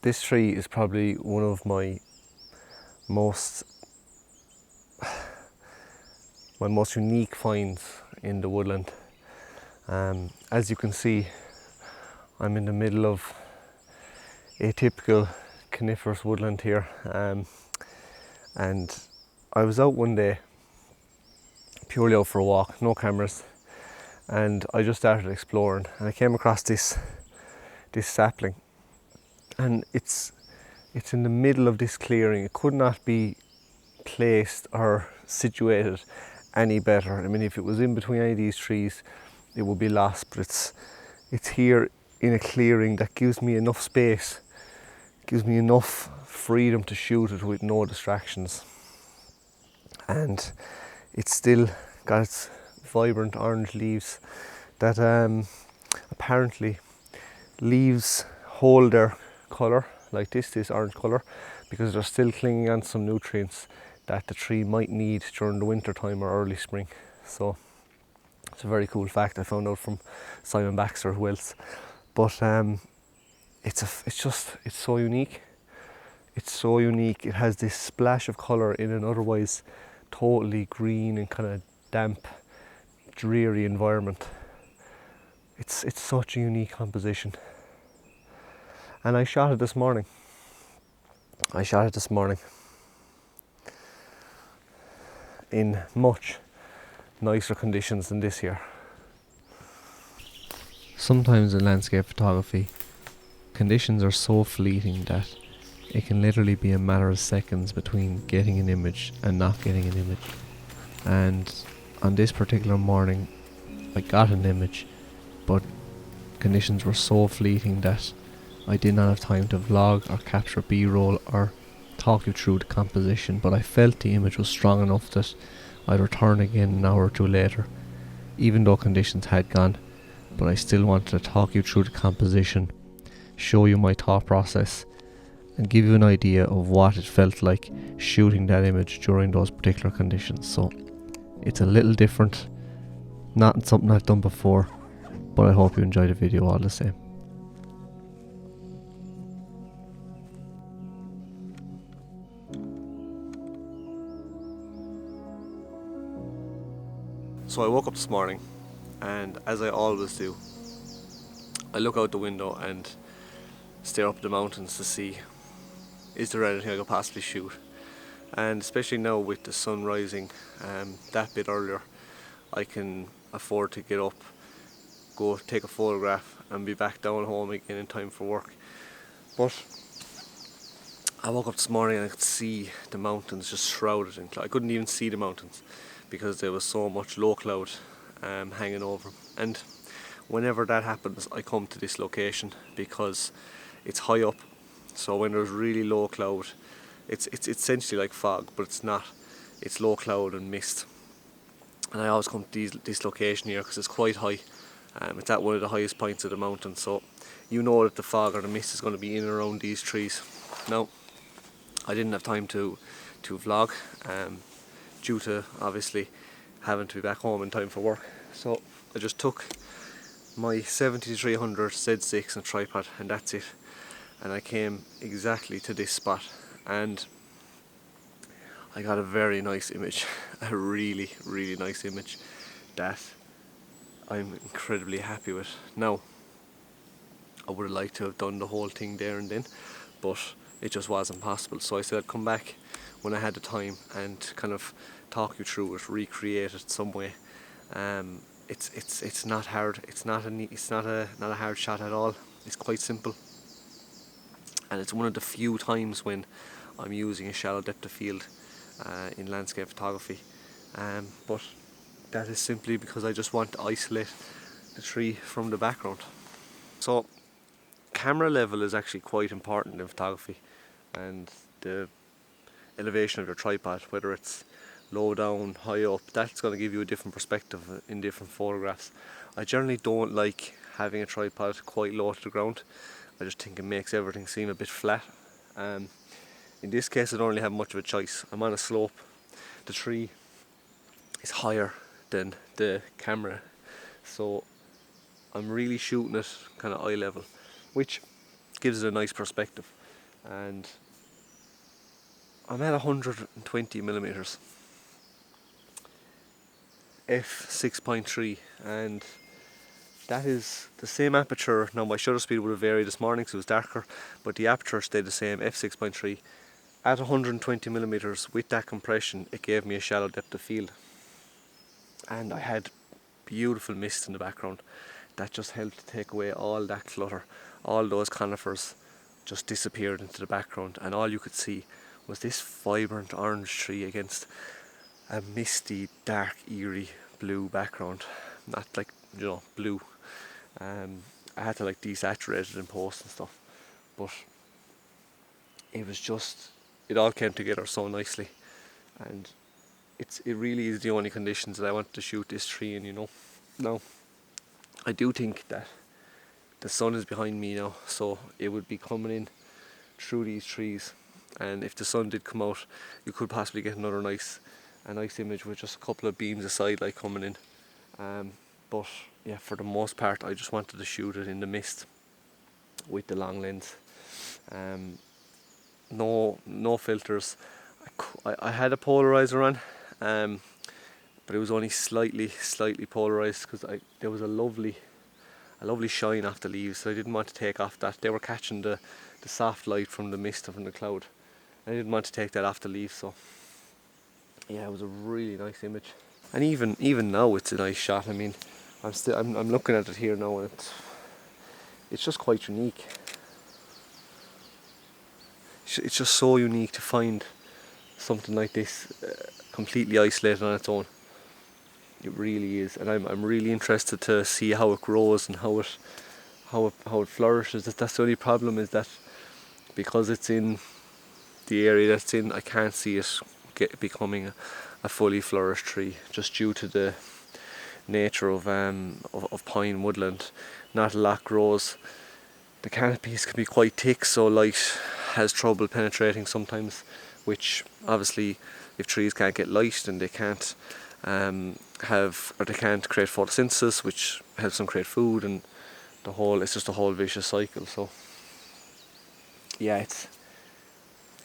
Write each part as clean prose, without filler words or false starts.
This tree is probably one of my most unique finds in the woodland. As you can see, I'm in the middle of a typical coniferous woodland here, and I was out one day purely out for a walk, no cameras, and I just started exploring, and I came across this sapling, and it's in the middle of this clearing. It could not be placed or situated any better. I mean, if it was in between any of these trees, it would be lost, but it's here in a clearing that gives me enough space, gives me enough freedom to shoot it with no distractions, and it's still got its vibrant orange leaves that apparently leaves hold their colour like this orange colour because they're still clinging on some nutrients that the tree might need during the winter time or early spring. So it's a very cool fact I found out from Simon Baxter, who else, but it's so unique. It's so unique. It has this splash of colour in an otherwise totally green and kind of damp, dreary environment. It's such a unique composition. And I shot it this morning. In much nicer conditions than this here. Sometimes in landscape photography, conditions are so fleeting that it can literally be a matter of seconds between getting an image and not getting an image. And on this particular morning, I got an image, but conditions were so fleeting that I did not have time to vlog or capture B-roll or talk you through the composition, but I felt the image was strong enough that I'd return again an hour or two later, even though conditions had gone. But I still wanted to talk you through the composition, show you my thought process, and give you an idea of what it felt like shooting that image during those particular conditions. So it's a little different, not something I've done before, but I hope you enjoy the video all the same. So I woke up this morning, and as I always do, I look out the window and stare up at the mountains to see, is there anything I could possibly shoot? And especially now with the sun rising that bit earlier, I can afford to get up, go take a photograph and be back down home again in time for work. But I woke up this morning and I could see the mountains just shrouded in cloud. I couldn't even see the mountains because there was so much low cloud hanging over them. And whenever that happens, I come to this location because it's high up. So when there's really low cloud, it's essentially like fog, but it's not. It's low cloud and mist. And I always come to this location here because it's quite high. It's at one of the highest points of the mountain, so you know that the fog or the mist is going to be in and around these trees. Now, I didn't have time to vlog due to obviously having to be back home in time for work. So I just took my 7300 Z6 and tripod, and that's it. And I came exactly to this spot, and I got a very nice image, a really, really nice image that I'm incredibly happy with. Now, I would have liked to have done the whole thing there and then, but it just wasn't possible. So I said I'd come back when I had the time and kind of talk you through it, recreate it some way. It's not hard. It's not a hard shot at all. It's quite simple, and it's one of the few times when I'm using a shallow depth of field in landscape photography. But that is simply because I just want to isolate the tree from the background. So camera level is actually quite important in photography, and the elevation of your tripod, whether it's low down, high up, that's going to give you a different perspective in different photographs. I generally don't like having a tripod quite low to the ground. I just think it makes everything seem a bit flat. In this case, I don't really have much of a choice. I'm on a slope. The tree is higher than the camera, so I'm really shooting it kind of eye level, which gives it a nice perspective. and I'm at 120 millimeters f6.3, and that is the same aperture. Now my shutter speed would have varied this morning because it was darker, but the aperture stayed the same, f6.3. At 120 millimeters with that compression, it gave me a shallow depth of field, and I had beautiful mist in the background that just helped to take away all that clutter. All those conifers just disappeared into the background, and all you could see was this vibrant orange tree against a misty, dark, eerie blue background. Not like, blue. I had to like desaturate it in post and stuff, but it was just, it all came together so nicely, and it really is the only conditions that I wanted to shoot this tree in. Now, I do think that the sun is behind me now, so it would be coming in through these trees, and if the sun did come out, you could possibly get another nice image with just a couple of beams of side light coming in. But yeah, for the most part, I just wanted to shoot it in the mist with the long lens. No filters. I had a polarizer on, but it was only slightly polarized because there was a lovely shine off the leaves, so I didn't want to take off that. They were catching the soft light from the mist from the cloud. I didn't want to take that off the leaves, so yeah, it was a really nice image. And even now, it's a nice shot. I mean, I'm looking at it here now, and it's just quite unique. It's just so unique to find something like this completely isolated on its own. It really is, and I'm really interested to see how it grows and how it flourishes. That's the only problem, is that because it's in the area that's in, I can't see it becoming a fully flourished tree, just due to the nature of pine woodland. Not a lot grows. The canopies can be quite thick, so light has trouble penetrating sometimes, which obviously, if trees can't get light, then they can't they can't create photosynthesis, which helps them create food, and it's just a whole vicious cycle. So yeah, it's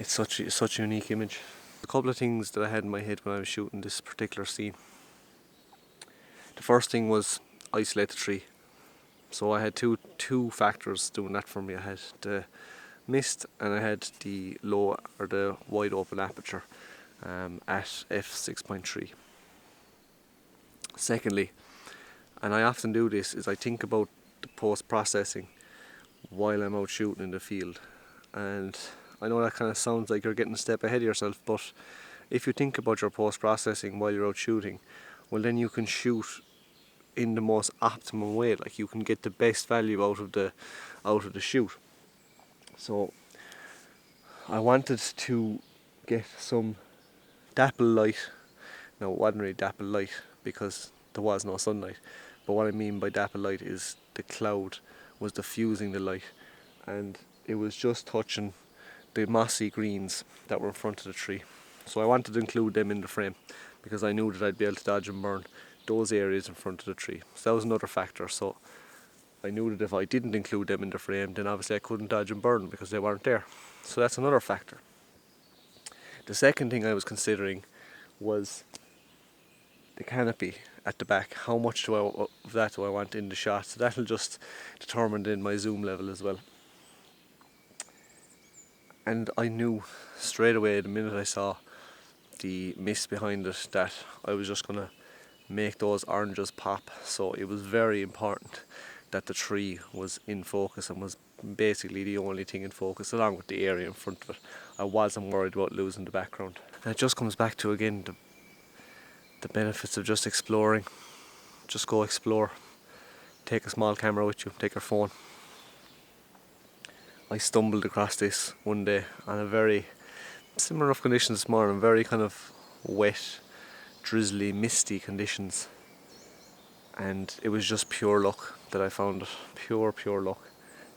such a unique image. A couple of things that I had in my head when I was shooting this particular scene. The first thing was isolate the tree. So I had two factors doing that for me. I had the mist, and I had the low or the wide open aperture at f6.3. Secondly, and I often do this, is I think about the post-processing while I'm out shooting in the field. And I know that kind of sounds like you're getting a step ahead of yourself, but if you think about your post-processing while you're out shooting, well, then you can shoot in the most optimum way. Like, you can get the best value out of the shoot. So I wanted to get some dapple light. Now, it wasn't really dapple light because there was no sunlight, but what I mean by dapple light is the cloud was diffusing the light, and it was just touching the mossy greens that were in front of the tree. So I wanted to include them in the frame because I knew that I'd be able to dodge and burn those areas in front of the tree. So that was another factor. So I knew that if I didn't include them in the frame, then obviously I couldn't dodge and burn because they weren't there. So that's another factor. The second thing I was considering was the canopy at the back. How much of that do I want in the shot? So that'll just determine then my zoom level as well. And I knew straight away, the minute I saw the mist behind it, that I was just going to make those oranges pop. So it was very important that the tree was in focus and was basically the only thing in focus, along with the area in front of it. I wasn't worried about losing the background. And it just comes back to, again, the benefits of just exploring. Just go explore. Take a small camera with you, take your phone. I stumbled across this one day on a very similar enough conditions this morning, very kind of wet, drizzly, misty conditions, and it was just pure luck that I found it. Pure luck.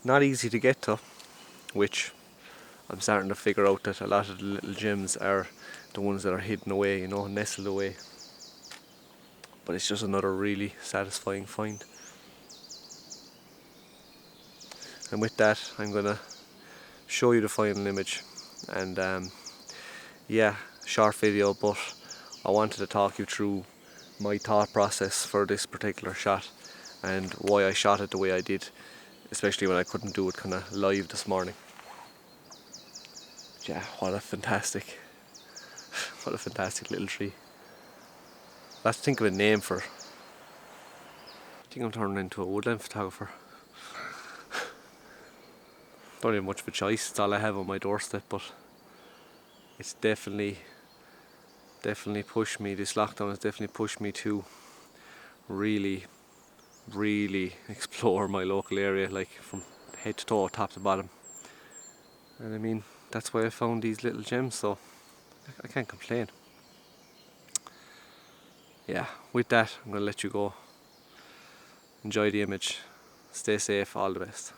Not easy to get to, which I'm starting to figure out that a lot of the little gems are the ones that are hidden away, nestled away. But it's just another really satisfying find. And with that, I'm gonna show you the final image. And yeah, short video, but I wanted to talk you through my thought process for this particular shot and why I shot it the way I did, especially when I couldn't do it kind of live this morning. Yeah, what a fantastic little tree. Let's think of a name for it. I think I'm turning into a woodland photographer. Don't have much of a choice, it's all I have on my doorstep, but it's definitely pushed me, this lockdown has definitely pushed me to really explore my local area, like from head to toe, top to bottom. And I mean, that's why I found these little gems, so I can't complain. Yeah, with that, I'm going to let you go. Enjoy the image. Stay safe, all the best.